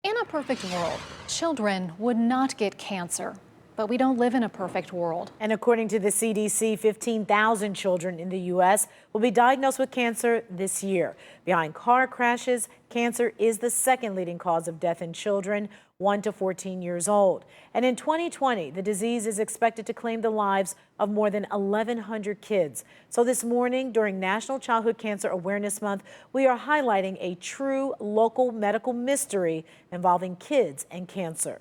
In a perfect world, children would not get cancer, but we don't live in a perfect world. And according to the CDC, 15,000 children in the U.S. will be diagnosed with cancer this year. Behind car crashes, cancer is the second leading cause of death in children 1 to 14 years old. And in 2020, the disease is expected to claim the lives of more than 1,100 kids. So this morning, during National Childhood Cancer Awareness Month, we are highlighting a true local medical mystery involving kids and cancer.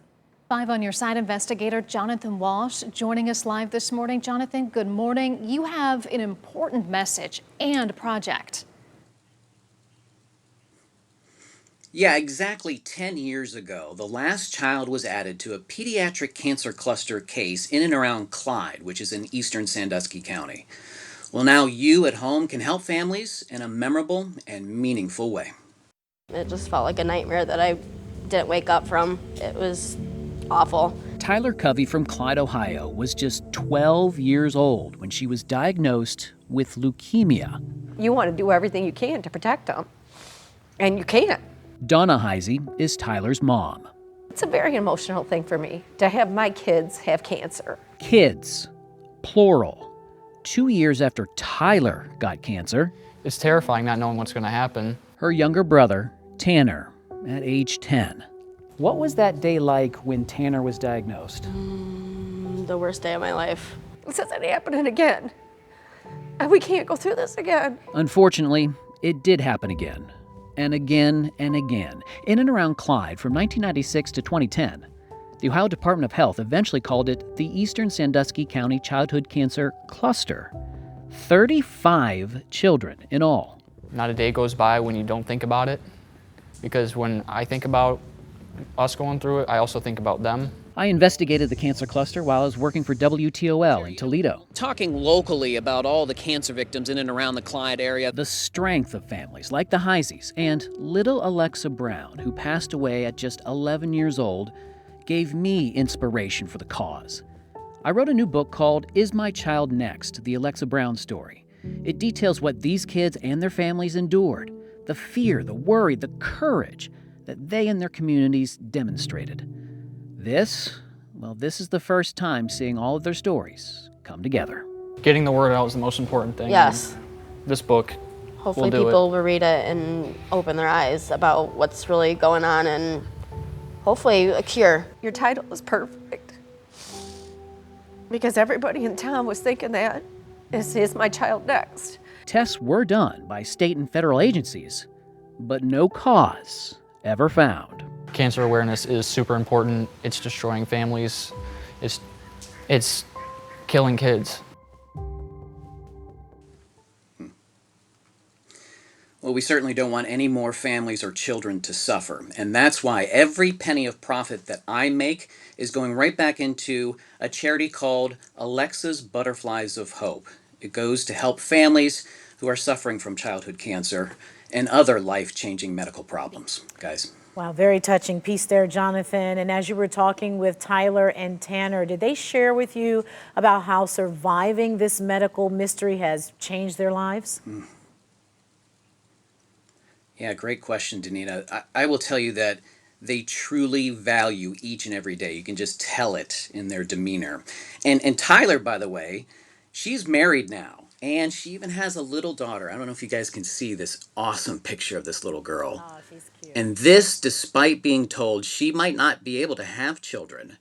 5 on Your Side investigator Jonathan Walsh joining us live this morning. Jonathan, good morning. You have an important message and project. Yeah, exactly 10 years ago, the last child was added to a pediatric cancer cluster case in and around Clyde, which is in eastern Sandusky County. Well, now you at home can help families in a memorable and meaningful way. It just felt like a nightmare that I didn't wake up from. It was awful. Tyler Covey from Clyde, Ohio, was just 12 years old when she was diagnosed with leukemia. You want to do everything you can to protect them, and you can't. Donna Heisey is Tyler's mom. It's a very emotional thing for me to have my kids have cancer. Kids, plural. 2 years after Tyler got cancer, it's terrifying not knowing what's going to happen. Her younger brother, Tanner, at age 10. What was that day like when Tanner was diagnosed? The worst day of my life. This isn't happening again. And we can't go through this again. Unfortunately, it did happen again. And again and again. In and around Clyde from 1996 to 2010, the Ohio Department of Health eventually called it the Eastern Sandusky County Childhood Cancer Cluster. 35 children in all. Not a day goes by when you don't think about it, because when I think about us going through it, I also think about them. I investigated the cancer cluster while I was working for WTOL in Toledo. Talking locally about all the cancer victims in and around the Clyde area. The strength of families like the Heiseys and little Alexa Brown, who passed away at just 11 years old, gave me inspiration for the cause. I wrote a new book called Is My Child Next? The Alexa Brown Story. It details what these kids and their families endured, the fear, the worry, the courage that they and their communities demonstrated. This is the first time seeing all of their stories come together. Getting the word out is the most important thing. Yes. This book Hopefully will do people will read it and open their eyes about what's really going on and hopefully a cure. Your title is perfect. Because everybody in town was thinking that. Is my child next? Tests were done by state and federal agencies, but no cause ever found. Cancer awareness is super important. It's destroying families. It's killing kids. Well, we certainly don't want any more families or children to suffer. And that's why every penny of profit that I make is going right back into a charity called Alexa's Butterflies of Hope. It goes to help families who are suffering from childhood cancer and other life-changing medical problems, guys. Wow, very touching piece there, Jonathan. And as you were talking with Tyler and Tanner, did they share with you about how surviving this medical mystery has changed their lives? Yeah, great question, Danita. I will tell you that they truly value each and every day. You can just tell it in their demeanor. And Tyler, by the way, she's married now. And she even has a little daughter. I don't know if you guys can see this awesome picture of this little girl. Oh, she's cute. And this, despite being told she might not be able to have children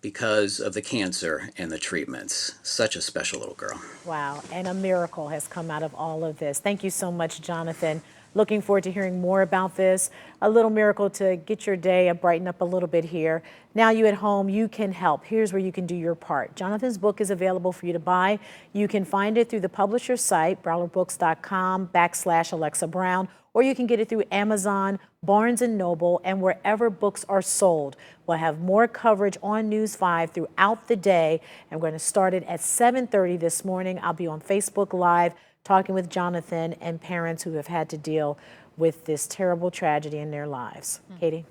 because of the cancer and the treatments. Such a special little girl. Wow, and a miracle has come out of all of this. Thank you so much, Jonathan. Looking forward to hearing more about this. A little miracle to get your day, brighten up a little bit here. Now you at home, you can help. Here's where you can do your part. Jonathan's book is available for you to buy. You can find it through the publisher's site, BrowlerBooks.com/Alexa Brown, or you can get it through Amazon, Barnes & Noble, and wherever books are sold. We'll have more coverage on News 5 throughout the day, and we're going to start it at 7:30 this morning. I'll be on Facebook Live talking with Jonathan and parents who have had to deal with this terrible tragedy in their lives. Katie?